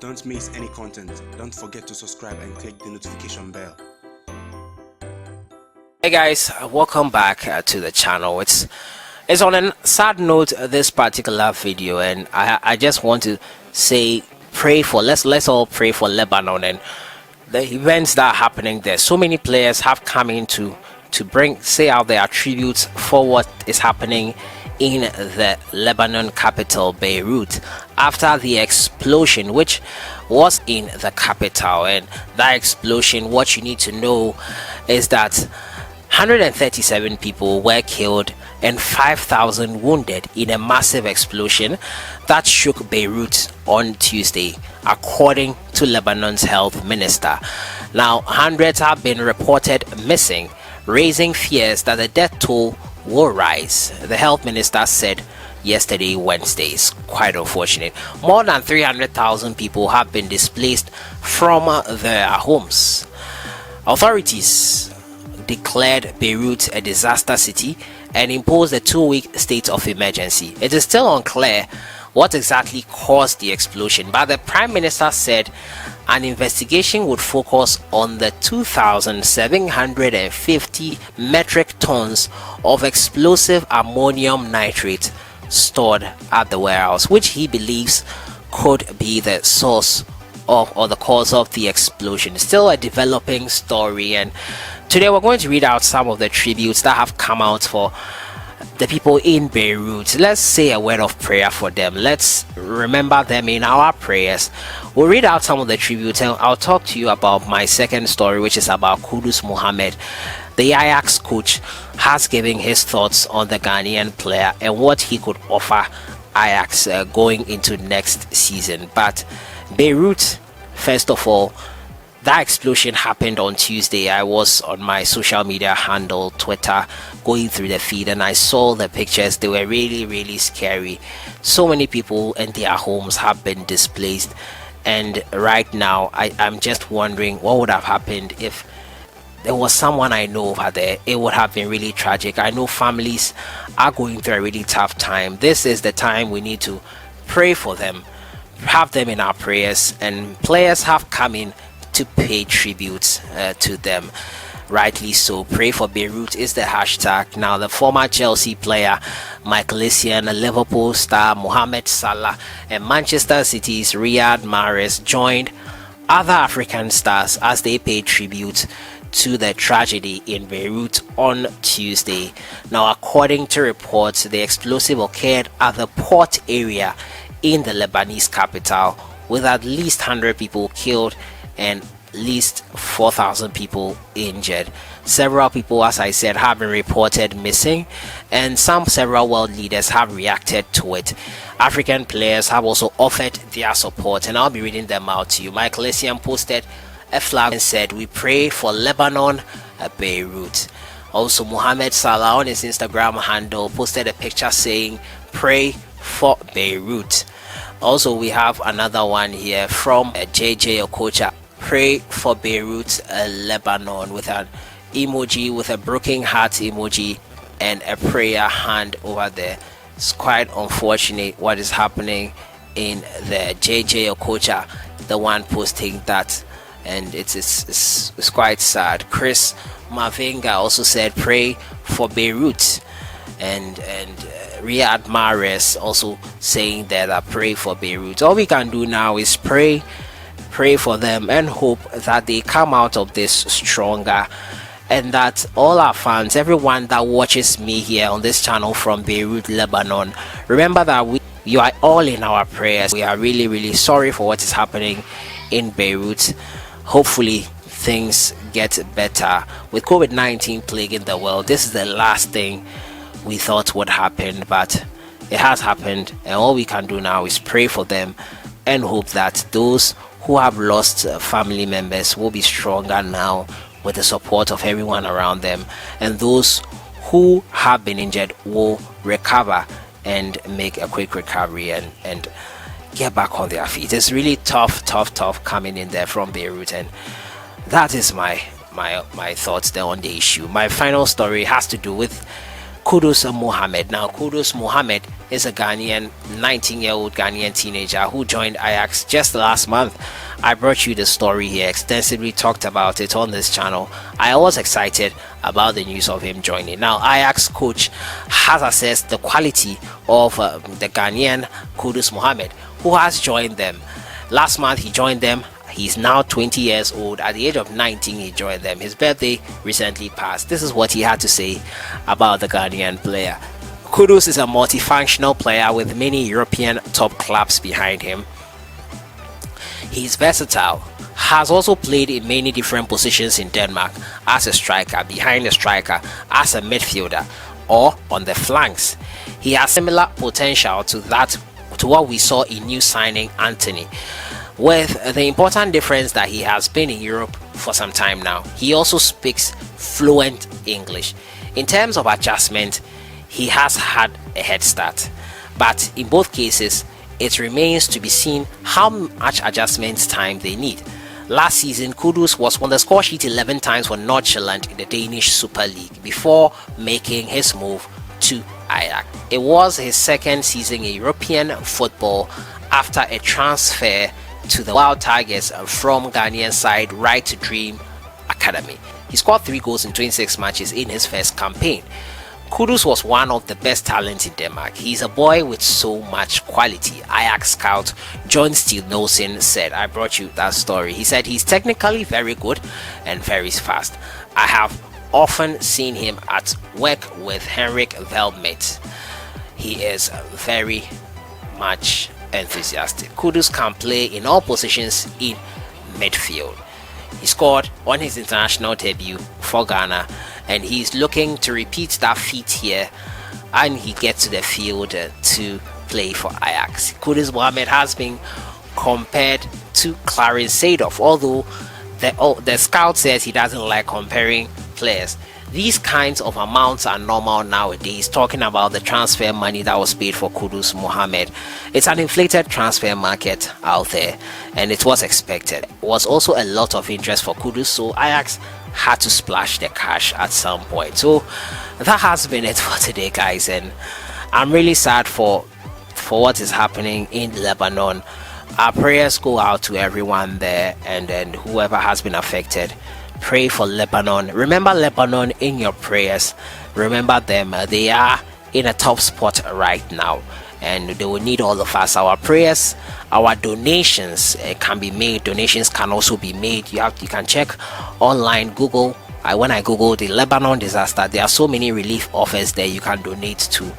Don't miss any content. Don't forget to subscribe and click the notification bell. Hey guys, welcome back to the channel. It's on a sad note, this particular video, and I just want to say let's all pray for Lebanon and the events that are happening there. So many players have come in to say out their tributes for what is happening in the Lebanon capital Beirut after the explosion which was in the capital. And that explosion, what you need to know is that 137 people were killed and 5,000 wounded in a massive explosion that shook Beirut on Tuesday, according to Lebanon's health minister. Now, hundreds have been reported missing, raising fears that the death toll will rise. The health minister said yesterday, Wednesday. It's quite unfortunate. More than 300,000 people have been displaced from their homes. Authorities declared Beirut a disaster city and imposed a 2-week state of emergency. It is still unclear what exactly caused the explosion, but the Prime Minister said an investigation would focus on the 2,750 metric tons of explosive ammonium nitrate stored at the warehouse, which he believes could be the source of or the cause of the explosion. Still a developing story, and today we're going to read out some of the tributes that have come out for the people in Beirut. Let's say a word of prayer for them. Let's remember them in our prayers. We'll read out some of the tributes and I'll talk to you about my second story, which is about Kudus Mohammed. The AJAX coach has given his thoughts on the Ghanaian player and what he could offer AJAX going into next season. But Beirut, first of all, that explosion happened on Tuesday. I was on my social media handle, Twitter, going through the feed, and I saw the pictures. They were really scary. So many people in their homes have been displaced, and right now I'm just wondering what would have happened if there was someone I know over there. It would have been really tragic. I know families are going through a really tough time. This is the time we need to pray for them, have them in our prayers, and players have come in to pay tribute to them. Rightly so. Pray for Beirut is the hashtag. Now, the former Chelsea player Essien, Liverpool star Mohamed Salah, and Manchester City's Riyad Mahrez joined other African stars as they paid tribute to the tragedy in Beirut on Tuesday. Now, according to reports, the explosive occurred at the port area in the Lebanese capital, with at least 100 people killed and at least 4,000 people injured. Several people, as I said, have been reported missing, and several world leaders have reacted to it. African players have also offered their support, and I'll be reading them out to you. Essien posted a flag and said, "We pray for Lebanon, Beirut." Also, Mohamed Salah on his Instagram handle posted a picture saying, "Pray for Beirut." Also, we have another one here from JJ Okacha. "Pray for Beirut, Lebanon," with an emoji, with a broken heart emoji and a prayer hand over there. It's quite unfortunate what is happening in the JJ Okacha, the one posting that, and it's quite sad. Chris Mavinga also said, "Pray for Beirut," and Riyad Mahrez also saying that I pray for Beirut. All we can do now is pray for them and hope that they come out of this stronger, and that all our fans, everyone that watches me here on this channel from Beirut, Lebanon, remember that you are all in our prayers. We are really sorry for what is happening in Beirut. Hopefully things get better. With COVID-19 plaguing the world, this is the last thing we thought would happen, but it has happened, and all we can do now is pray for them and hope that those who have lost family members will be stronger now with the support of everyone around them, and those who have been injured will recover and make a quick recovery and get back on their feet. It's really tough coming in there from Beirut, and that is my thoughts there on the issue. My final story has to do with Kudus Mohammed. Now, Kudus Mohammed is a Ghanaian, 19-year-old Ghanaian teenager who joined AJAX just last month. I brought you the story here, extensively talked about it on this channel. I was excited about the news of him joining. Now, AJAX coach has assessed the quality of the Ghanaian Kudus Mohammed, who has joined them. Last month he joined them. He's now 20 years old. At the age of 19 he joined them. His birthday recently passed. This is what he had to say about the Ghanaian player. Kudus is a multifunctional player with many European top clubs behind him. He's versatile, has also played in many different positions in Denmark, as a striker, behind the striker, as a midfielder, or on the flanks. He has similar potential to what we saw in new signing Anthony, with the important difference that he has been in Europe for some time now. He also speaks fluent English. In terms of adjustment, he has had a head start, but in both cases it remains to be seen how much adjustment time they need. Last season, Kudus was on the score sheet 11 times for Nordsjælland in the Danish Super League before making his move to AJAX. It was his second season in European football after a transfer to the Wild Tigers from Ghanaian side Right to Dream Academy. He scored 3 goals in 26 matches in his first campaign. Kudus was one of the best talents in Denmark. He's a boy with so much quality. AJAX scout John Steele Nelson said, I brought you that story. He said he's technically very good and very fast. I have often seen him at work with Henrik Velmet. He is very much enthusiastic. Kudus can play in all positions in midfield. He scored on his international debut for Ghana, and he's looking to repeat that feat here, and he gets to the field to play for AJAX. Kudus Mohammed has been compared to Clarence Seedorf, although the scout says he doesn't like comparing players. These kinds of amounts are normal nowadays, talking about the transfer money that was paid for Kudus Mohammed. It's an inflated transfer market out there, and it was expected. There was also a lot of interest for Kudus, so AJAX had to splash the cash at some point. So that has been it for today, guys, and I'm really sad for what is happening in Lebanon. Our prayers go out to everyone there, and then whoever has been affected. Pray for Lebanon. Remember Lebanon in your prayers. Remember them. They are in a top spot right now, and they will need all of us. Our prayers, our donations can be made. Donations can also be made. You can check online, Google. When I Google the Lebanon disaster, there are so many relief offers there you can donate to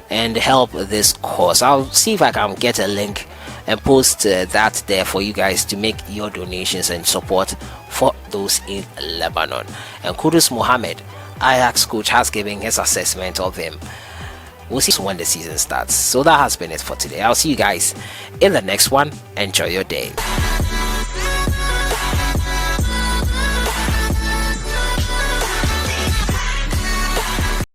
and help this cause. I'll see if I can get a link and post that there for you guys to make your donations and support for those in Lebanon. And Kudus Mohammed, AJAX coach, has given his assessment of him. We'll see when the season starts. So that has been it for today. I'll see you guys in the next one. Enjoy your day.